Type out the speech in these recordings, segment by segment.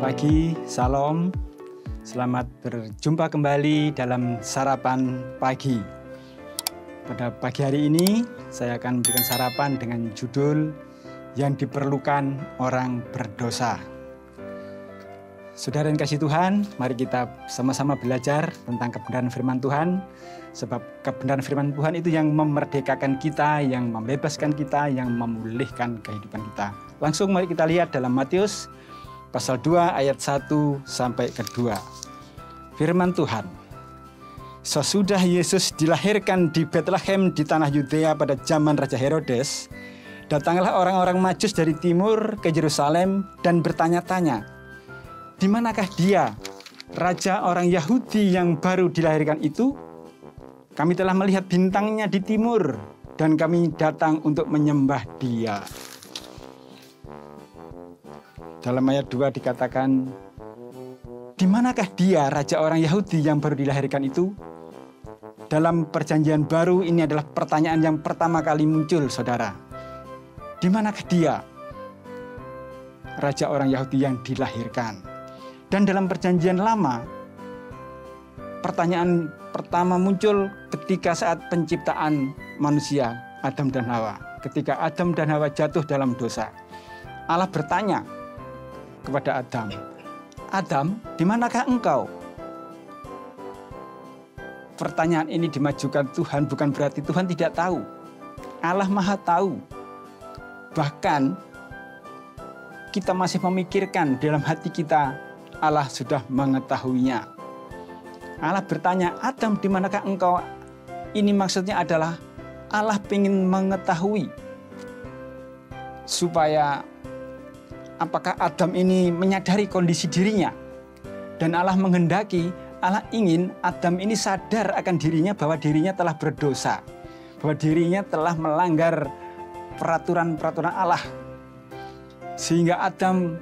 pagi, salam. Selamat berjumpa kembali dalam sarapan pagi. Pada pagi hari ini, saya akan memberikan sarapan dengan judul yang diperlukan orang berdosa. Saudara yang kasih Tuhan, mari kita sama-sama belajar tentang kebenaran firman Tuhan. Sebab kebenaran firman Tuhan itu yang memerdekakan kita, yang membebaskan kita, yang memulihkan kehidupan kita. Langsung mari kita lihat dalam Matius pasal 2 ayat 1 sampai ke 2. Firman Tuhan. Sesudah Yesus dilahirkan di Betlehem di tanah Yudea pada zaman Raja Herodes, datanglah orang-orang Majus dari timur ke Yerusalem dan bertanya-tanya, "Di manakah dia, raja orang Yahudi yang baru dilahirkan itu? Kami telah melihat bintangnya di timur dan kami datang untuk menyembah dia." Dalam ayat 2 dikatakan, "Di manakah dia, raja orang Yahudi yang baru dilahirkan itu?" Dalam perjanjian baru ini adalah pertanyaan yang pertama kali muncul, saudara. Di manakah dia, raja orang Yahudi yang dilahirkan? Dan dalam perjanjian lama, pertanyaan pertama muncul ketika saat penciptaan manusia, Adam dan Hawa. Ketika Adam dan Hawa jatuh dalam dosa, Allah bertanya kepada Adam, "Adam, di manakah engkau?" Pertanyaan ini dimajukan Tuhan bukan berarti Tuhan tidak tahu. Allah Maha tahu. Bahkan kita masih memikirkan dalam hati kita, Allah sudah mengetahuinya. Allah bertanya, "Adam, di manakah engkau?" Ini maksudnya adalah Allah ingin mengetahui supaya apakah Adam ini menyadari kondisi dirinya. Dan Allah menghendaki, Allah ingin Adam ini sadar akan dirinya bahwa dirinya telah berdosa. Bahwa dirinya telah melanggar peraturan-peraturan Allah. Sehingga Adam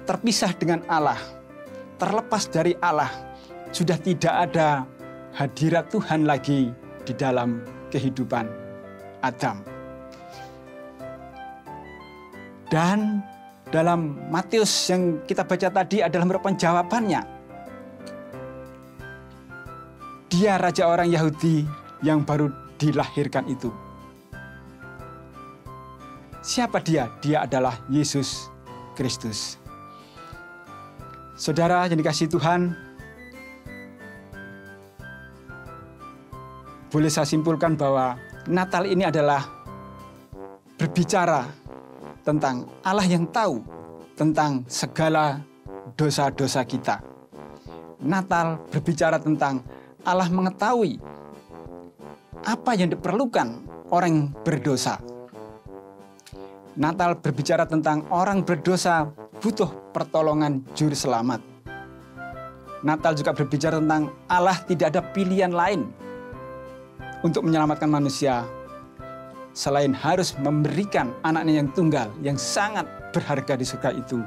terpisah dengan Allah. Terlepas dari Allah. Sudah tidak ada hadirat Tuhan lagi di dalam kehidupan Adam. Dan dalam Matius yang kita baca tadi adalah merupakan jawabannya. Dia raja orang Yahudi yang baru dilahirkan itu. Siapa dia? Dia adalah Yesus Kristus. Saudara yang dikasihi Tuhan, boleh saya simpulkan bahwa Natal ini adalah berbicara tentang Allah yang tahu tentang segala dosa-dosa kita. Natal berbicara tentang Allah mengetahui apa yang diperlukan orang berdosa. Natal berbicara tentang orang berdosa butuh pertolongan juru selamat. Natal juga berbicara tentang Allah tidak ada pilihan lain untuk menyelamatkan manusia selain harus memberikan anaknya yang tunggal yang sangat berharga di surga itu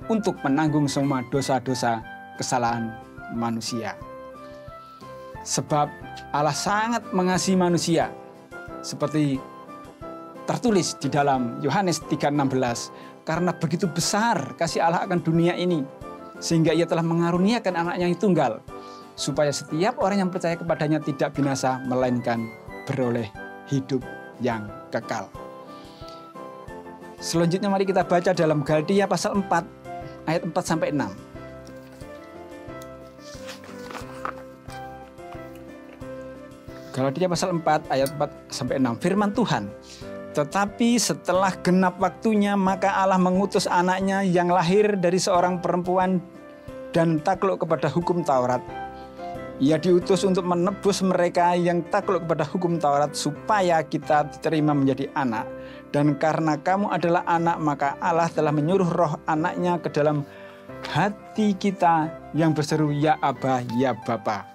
untuk menanggung semua dosa-dosa kesalahan manusia. Sebab Allah sangat mengasihi manusia seperti tertulis di dalam Yohanes 3:16, karena begitu besar kasih Allah akan dunia ini sehingga ia telah mengaruniakan anaknya yang tunggal supaya setiap orang yang percaya kepadanya tidak binasa melainkan beroleh hidup yang kekal. Selanjutnya mari kita baca dalam Galatia pasal 4 ayat 4 sampai 6. Galatia pasal 4 ayat 4 sampai 6. Firman Tuhan, "Tetapi setelah genap waktunya maka Allah mengutus anaknya yang lahir dari seorang perempuan dan takluk kepada hukum Taurat. Ia diutus untuk menebus mereka yang takluk kepada hukum Taurat supaya kita diterima menjadi anak. Dan karena kamu adalah anak, maka Allah telah menyuruh roh anaknya ke dalam hati kita yang berseru, Ya Aba, Ya Bapa."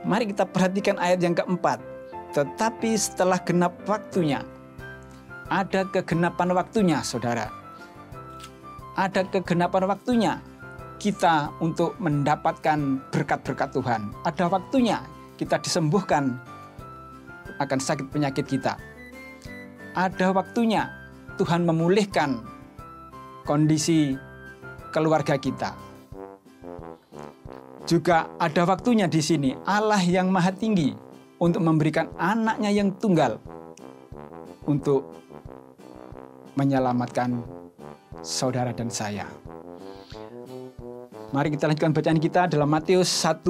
Mari kita perhatikan ayat yang keempat. Tetapi setelah genap waktunya. Ada kegenapan waktunya, saudara. Ada kegenapan waktunya kita untuk mendapatkan berkat-berkat Tuhan. Ada waktunya kita disembuhkan akan sakit penyakit kita. Ada waktunya Tuhan memulihkan kondisi keluarga kita. Juga ada waktunya di sini Allah yang Maha Tinggi untuk memberikan anaknya yang tunggal untuk menyelamatkan saudara dan saya. Mari kita lanjutkan bacaan kita dalam Matius 1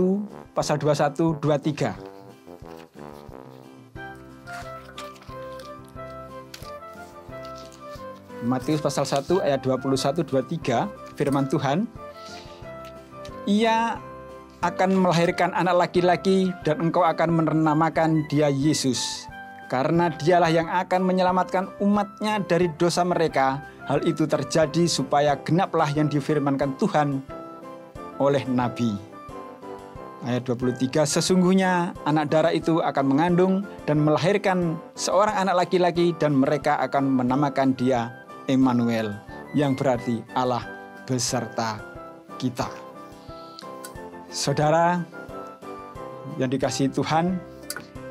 pasal 21-23. Matius pasal 1 ayat 21-23, firman Tuhan, Ia akan melahirkan anak laki-laki dan engkau akan menamakan dia Yesus. Karena dialah yang akan menyelamatkan umatnya dari dosa mereka. Hal itu terjadi supaya genaplah yang difirmankan Tuhan oleh Nabi. Ayat 23, sesungguhnya anak darah itu akan mengandung dan melahirkan seorang anak laki-laki dan mereka akan menamakan dia Immanuel, yang berarti Allah beserta kita. Saudara yang dikasihi Tuhan,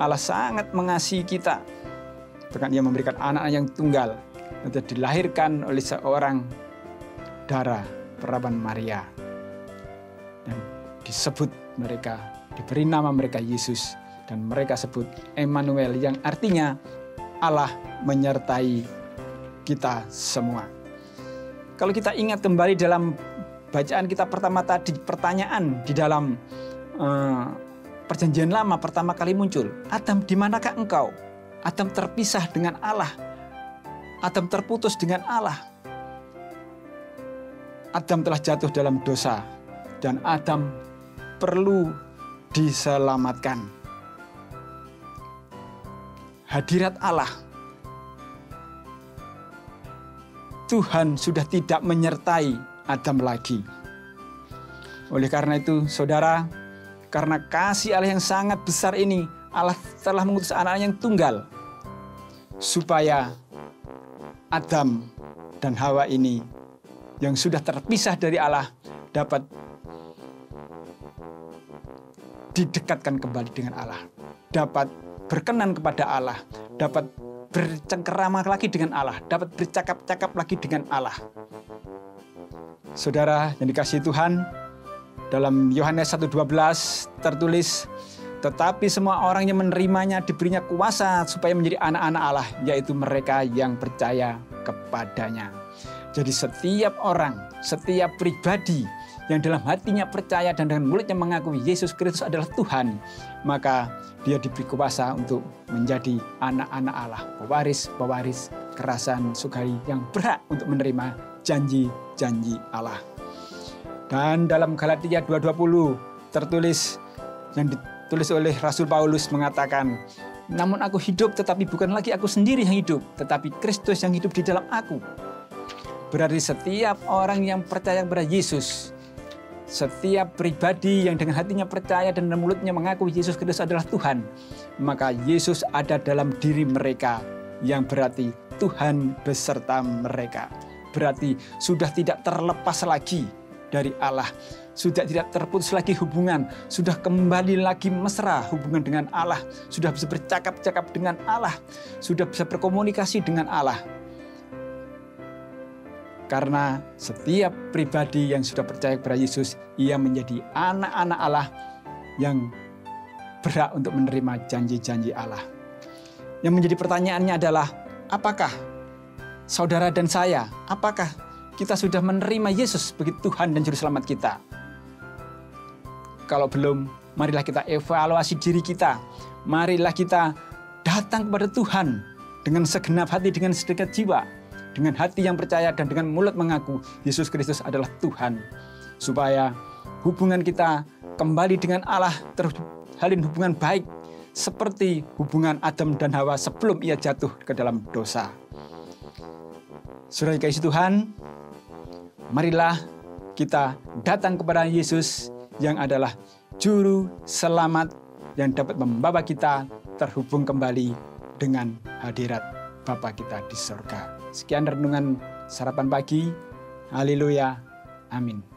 Allah sangat mengasihi kita. Bahkan Ia memberikan anak yang tunggal untuk dilahirkan oleh seorang darah perawan Maria. Dan disebut mereka, diberi nama mereka Yesus. Dan mereka sebut Immanuel, yang artinya Allah menyertai kita semua. Kalau kita ingat kembali dalam bacaan kita pertama tadi, pertanyaan di dalam Perjanjian Lama pertama kali muncul, Adam, di manakah engkau? Adam terpisah dengan Allah. Adam terputus dengan Allah. Adam telah jatuh dalam dosa dan Adam perlu diselamatkan. Hadirat Allah, Tuhan sudah tidak menyertai Adam lagi. Oleh karena itu, saudara, karena kasih Allah yang sangat besar ini, Allah telah mengutus anak-Nya yang tunggal supaya Adam dan Hawa ini yang sudah terpisah dari Allah dapat didekatkan kembali dengan Allah, dapat berkenan kepada Allah, dapat bercengkerama lagi dengan Allah, dapat bercakap-cakap lagi dengan Allah. Saudara yang dikasihi Tuhan, dalam Yohanes 1:12 tertulis, tetapi semua orang yang menerimanya diberinya kuasa supaya menjadi anak-anak Allah, yaitu mereka yang percaya kepadanya. Jadi setiap orang, setiap pribadi yang dalam hatinya percaya dan dengan mulutnya mengakui Yesus Kristus adalah Tuhan, maka dia diberi kuasa untuk menjadi anak-anak Allah, pewaris-pewaris kerajaan surgawi yang berhak untuk menerima janji-janji Allah. Dan dalam Galatia 2:20 tertulis, yang ditulis oleh Rasul Paulus mengatakan, namun aku hidup tetapi bukan lagi aku sendiri yang hidup, tetapi Kristus yang hidup di dalam aku. Berarti setiap orang yang percaya kepada Yesus, setiap pribadi yang dengan hatinya percaya dan dengan mulutnya mengaku Yesus Kristus adalah Tuhan, maka Yesus ada dalam diri mereka, yang berarti Tuhan beserta mereka. Berarti sudah tidak terlepas lagi dari Allah, sudah tidak terputus lagi hubungan, sudah kembali lagi mesra hubungan dengan Allah, sudah bisa bercakap-cakap dengan Allah, sudah bisa berkomunikasi dengan Allah. Karena setiap pribadi yang sudah percaya kepada Yesus, ia menjadi anak-anak Allah yang berhak untuk menerima janji-janji Allah. Yang menjadi pertanyaannya adalah, apakah saudara dan saya, apakah kita sudah menerima Yesus sebagai Tuhan dan Juru Selamat kita? Kalau belum, marilah kita evaluasi diri kita. Marilah kita datang kepada Tuhan dengan segenap hati, dengan segenap jiwa, dengan hati yang percaya dan dengan mulut mengaku Yesus Kristus adalah Tuhan. Supaya hubungan kita kembali dengan Allah, terjalin hubungan baik seperti hubungan Adam dan Hawa sebelum ia jatuh ke dalam dosa. Saudara dikasihi Tuhan, marilah kita datang kepada Yesus yang adalah Juru Selamat yang dapat membawa kita terhubung kembali dengan hadirat Bapa kita di surga. Sekian renungan sarapan pagi. Haleluya. Amin.